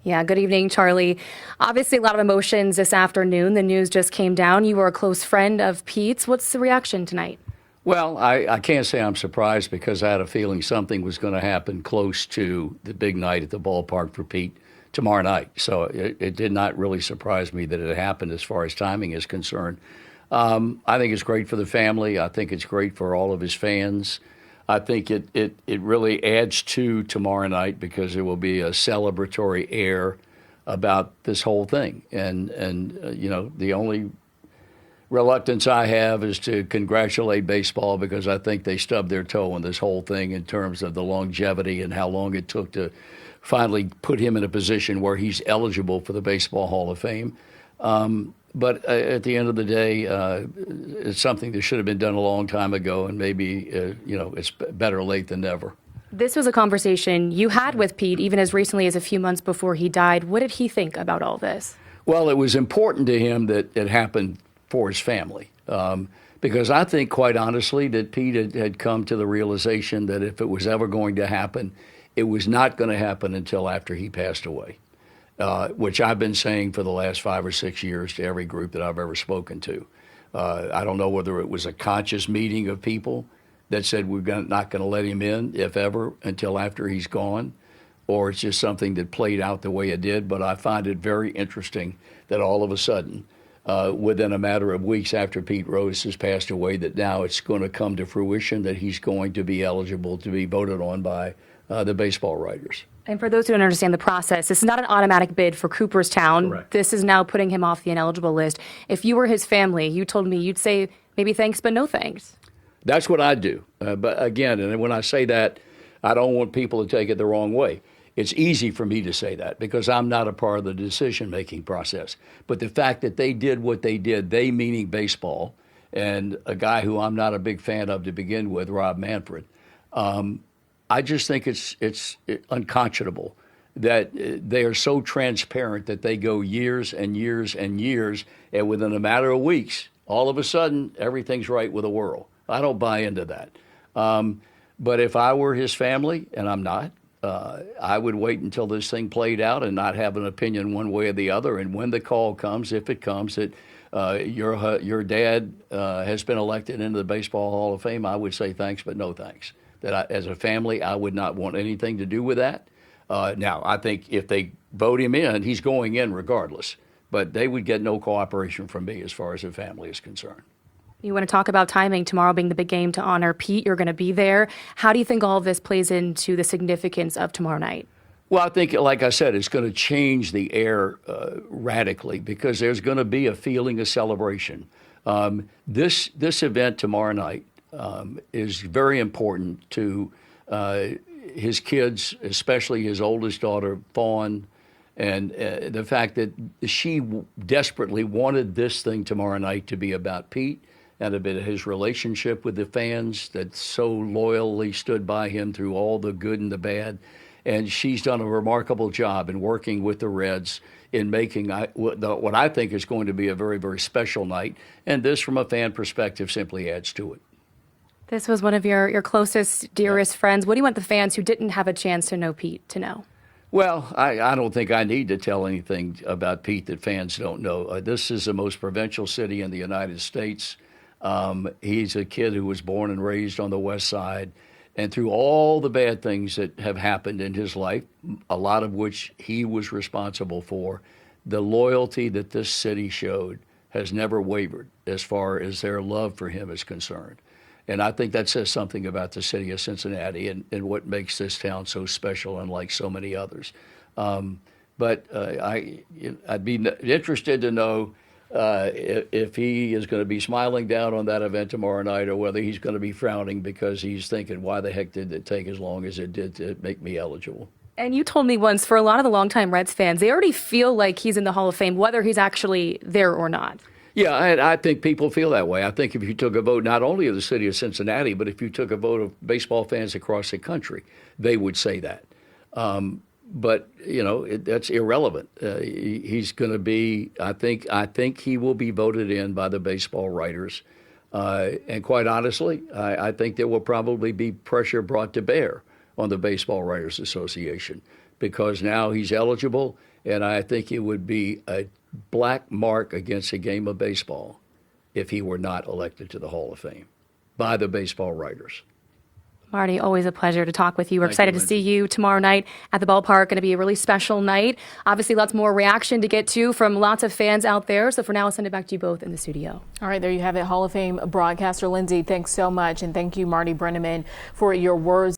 Yeah, good evening, Charlie. Obviously, a lot of emotions this afternoon. The news just came down. You were a close friend of Pete's. What's the reaction tonight? Well, I can't say I'm surprised because I had a feeling something was going to happen close to the big night at the ballpark for Pete tomorrow night. So it did not really surprise me that it happened as far as timing is concerned. I think it's great for the family. I think it's great for all of his fans. I think it really adds to tomorrow night because there will be a celebratory air about this whole thing. And the only reluctance I have is to congratulate baseball because I think they stubbed their toe on this whole thing in terms of the longevity and how long it took to finally put him in a position where he's eligible for the Baseball Hall of Fame. But at the end of the day, it's something that should have been done a long time ago, and maybe, it's better late than never. This was a conversation you had with Pete even as recently as a few months before he died. What did he think about all this? Well, it was important to him that it happened for his family, because I think, quite honestly, that Pete had come to the realization that if it was ever going to happen, it was not going to happen until after he passed away. Which I've been saying for the last 5 or 6 years to every group that I've ever spoken to. I don't know whether it was a conscious meeting of people that said not going to let him in, if ever, until after he's gone, or it's just something that played out the way it did. But I find it very interesting that all of a sudden, within a matter of weeks after Pete Rose has passed away, that now it's going to come to fruition that he's going to be eligible to be voted on by the baseball writers. And for those who don't understand the process, this is not an automatic bid for Cooperstown. Correct. This is now putting him off the ineligible list. If you were his family, you told me you'd say maybe thanks, but no thanks. That's what I do. But again, and when I say that, I don't want people to take it the wrong way. It's easy for me to say that because I'm not a part of the decision-making process. But the fact that they did what they did, they meaning baseball, and a guy who I'm not a big fan of to begin with, Rob Manfred, I just think it's unconscionable that they are so transparent that they go years and years and years, and within a matter of weeks, all of a sudden, everything's right with the world. I don't buy into that. But if I were his family, and I'm not, I would wait until this thing played out and not have an opinion one way or the other. And when the call comes, if it comes, that your dad has been elected into the Baseball Hall of Fame, I would say thanks, but no thanks. As a family, I would not want anything to do with that. Now, I think if they vote him in, he's going in regardless. But they would get no cooperation from me as far as the family is concerned. You want to talk about timing, tomorrow being the big game to honor Pete. You're going to be there. How do you think all of this plays into the significance of tomorrow night? Well, I think, like I said, it's going to change the air radically because there's going to be a feeling of celebration. This event tomorrow night is very important to his kids, especially his oldest daughter, Fawn, and the fact that she desperately wanted this thing tomorrow night to be about Pete and a bit of his relationship with the fans that so loyally stood by him through all the good and the bad. And she's done a remarkable job in working with the Reds in making what I think is going to be a very, very special night. And this, from a fan perspective, simply adds to it. This was one of your closest, dearest friends. What do you want the fans who didn't have a chance to know Pete to know? Well, I don't think I need to tell anything about Pete that fans don't know. This is the most provincial city in the United States. He's a kid who was born and raised on the West Side. And through all the bad things that have happened in his life, a lot of which he was responsible for, the loyalty that this city showed has never wavered as far as their love for him is concerned. And I think that says something about the city of Cincinnati and what makes this town so special, unlike so many others. But I'd be interested to know if he is going to be smiling down on that event tomorrow night or whether he's going to be frowning because he's thinking, why the heck did it take as long as it did to make me eligible? And you told me once, for a lot of the longtime Reds fans, they already feel like he's in the Hall of Fame, whether he's actually there or not. Yeah, I think people feel that way. I think if you took a vote not only of the city of Cincinnati, but if you took a vote of baseball fans across the country, they would say that. But that's irrelevant. He's going to be. I think he will be voted in by the baseball writers, and quite honestly, I think there will probably be pressure brought to bear on the Baseball Writers Association, because now he's eligible, and I think it would be a black mark against the game of baseball if he were not elected to the Hall of Fame by the baseball writers. Marty, always a pleasure to talk with you. We're Thank excited you, to see you tomorrow night at the ballpark. Going to be a really special night. Obviously, lots more reaction to get to from lots of fans out there. So for now, I'll send it back to you both in the studio. All right, there you have it. Hall of Fame broadcaster Lindsay, thanks so much. And thank you, Marty Brennaman, for your words.